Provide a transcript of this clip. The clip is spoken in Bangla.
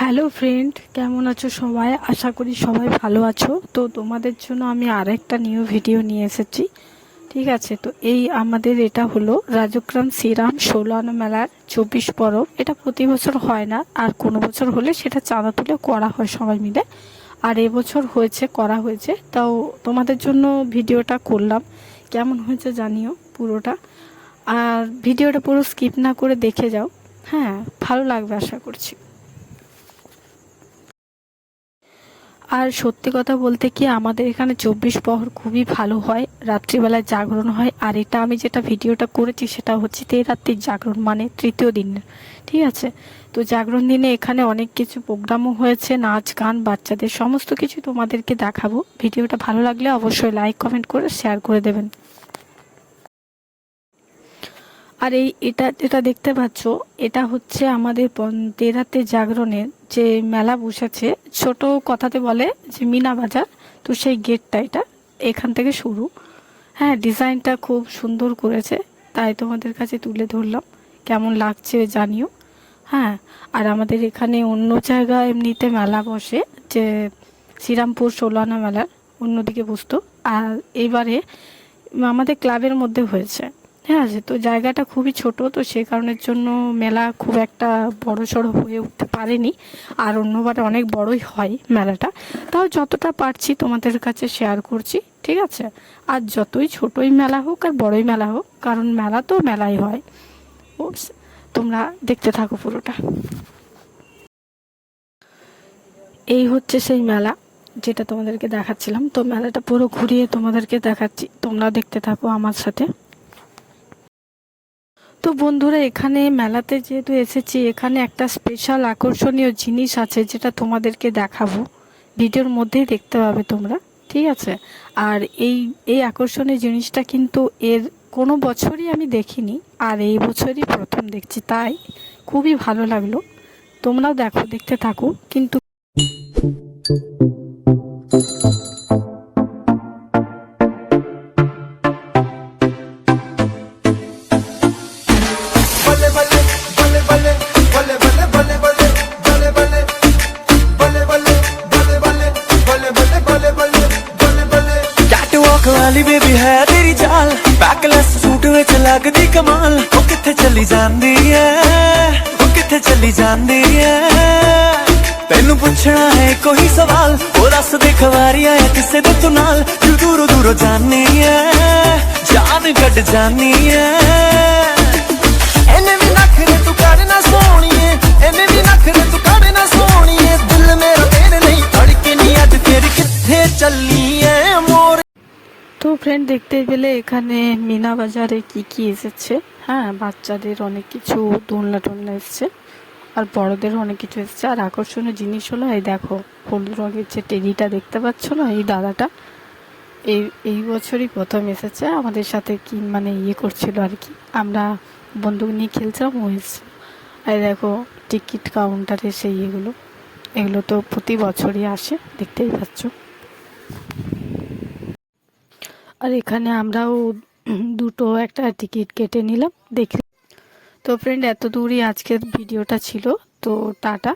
হ্যালো ফ্রেন্ড, কেমন আছো সবাই? আশা করি সবাই ভালো আছো। তো তোমাদের জন্য আমি আরেকটা নিউ ভিডিও নিয়ে এসেছি। ঠিক আছে, তো এই আমাদের এটা হলো রাজগ্রাম শ্রীরাম 16 আনা মেলার 24 পরব। এটা প্রতি বছর হয় না, আর কোনো বছর হলে সেটা চাঁদা তুলে করা হয় সবাই মিলে। আর এবছর করা হয়েছে, তাও তোমাদের জন্য ভিডিওটা করলাম। কেমন হয়েছে জানিও পুরোটা। আর ভিডিওটা পুরো স্কিপ না করে দেখে যাও। হ্যাঁ, ভালো লাগবে আশা করছি। আর সত্যি কথা বলতে কি, আমাদের এখানে 24 প্রহর খুবই ভালো হয়, রাত্রিবেলায় জাগরণ হয়। আর এটা আমি যেটা ভিডিওটা করেছি সেটা হচ্ছে রাত্রির জাগরণ, মানে তৃতীয় দিনের। ঠিক আছে, তো জাগরণ দিনে এখানে অনেক কিছু প্রোগ্রামও হয়েছে, নাচ গান, বাচ্চাদের সমস্ত কিছু তোমাদেরকে দেখাবো। ভিডিওটা ভালো লাগলে অবশ্যই লাইক কমেন্ট করে শেয়ার করে দেবেন। আর এটা যেটা দেখতে পাচ্ছ, এটা হচ্ছে আমাদের তেরাতে জাগরণের যে মেলা বসেছে, ছোট কথাতে বলে যে মিনা বাজার। তো সেই গেটটা এটা এখান থেকে শুরু। হ্যাঁ, ডিজাইনটা খুব সুন্দর করেছে, তাই তোমাদের কাছে তুলে ধরলাম। কেমন লাগছে জানিও। হ্যাঁ, আর আমাদের এখানে অন্য জায়গায় এমনিতে মেলা বসে, যে শ্রীরামপুর 16 আনা মেলার অন্যদিকে বসতো। আর এবারে আমাদের ক্লাবের মধ্যে হয়েছে। হ্যাঁ, তো জায়গাটা খুবই ছোট, তো সে কারণের জন্য মেলা খুব একটা বড় সড়ো হয়ে উঠতে পারেনি। আর অন্যবারে অনেক বড়ই হয় মেলাটা। তাও যতটা পারছি তোমাদের কাছে শেয়ার করছি। ঠিক আছে, আর যতই ছোটই মেলা হোক আর বড়ই মেলা হোক, কারণ মেলা তো মেলাই হয়। ওপস, তোমরা দেখতে থাকো পুরোটা। এই হচ্ছে সেই মেলা যেটা তোমাদেরকে দেখাচ্ছিলাম। তো মেলাটা পুরো ঘুরিয়ে তোমাদেরকে দেখাচ্ছি, তোমরা দেখতে থাকো আমার সাথে। তো বন্ধুরা, এখানে মেলাতে যেহেতু এসেছি, এখানে একটা স্পেশাল আকর্ষণীয় জিনিস আছে যেটা তোমাদেরকে দেখাবো। ভিডিওর মধ্যেই দেখতে পাবে তোমরা। ঠিক আছে, আর এই আকর্ষণীয় জিনিসটা কিন্তু এর কোনো বছরই আমি দেখিনি, আর এই বছরই প্রথম দেখছি, তাই খুবই ভালো লাগলো। তোমরাও দেখো, দেখতে থাকো কিন্তু। वाली बेबी है तेरी चाल, बैकलेस सूट विच लगदी कमाल। ओ किथे चली जांदी है, ओ किथे चली जांदी है। तेनू पुछना है कोई सवाल, ओ दस दे खवारिया है किसे दे तू नाल। तू दूरों दूरों जानी है, जान कट जानी है। एने भी नखरे तू करना सोनिए, एने भी नखरे तू करना सोनिए। दिल मेरा तेरे नहीं धड़के नहीं, अज तेरी किथे चली है मोर। তো ফ্রেন্ড, দেখতে পেলে এখানে মিনা বাজারে কি কি এসেছে। হ্যাঁ, বাচ্চাদের অনেক কিছু দোলনা টোলনা এসছে, আর বড়দেরও অনেক কিছু এসছে। আর আকর্ষণীয় জিনিস হলো, এই দেখো হলুদ রঙের যে টেডিটা দেখতে পাচ্ছ না, এই দাদাটা এই এই বছরই প্রথম এসেছে আমাদের সাথে। কি মানে করছিল আর কি, আমরা বন্দুক নিয়ে খেলছিলাম, ও এসছে। আর দেখো টিকিট কাউন্টারে সেই এগুলো তো প্রতি বছরই আসে, দেখতেই পাচ্ছ। আর এখানে আমরাও দুটো একটা টিকিট কেটে নিলাম, দেখি। তো ফ্রেন্ড, এত দূরই আজকের ভিডিওটা ছিল। তো টাটা।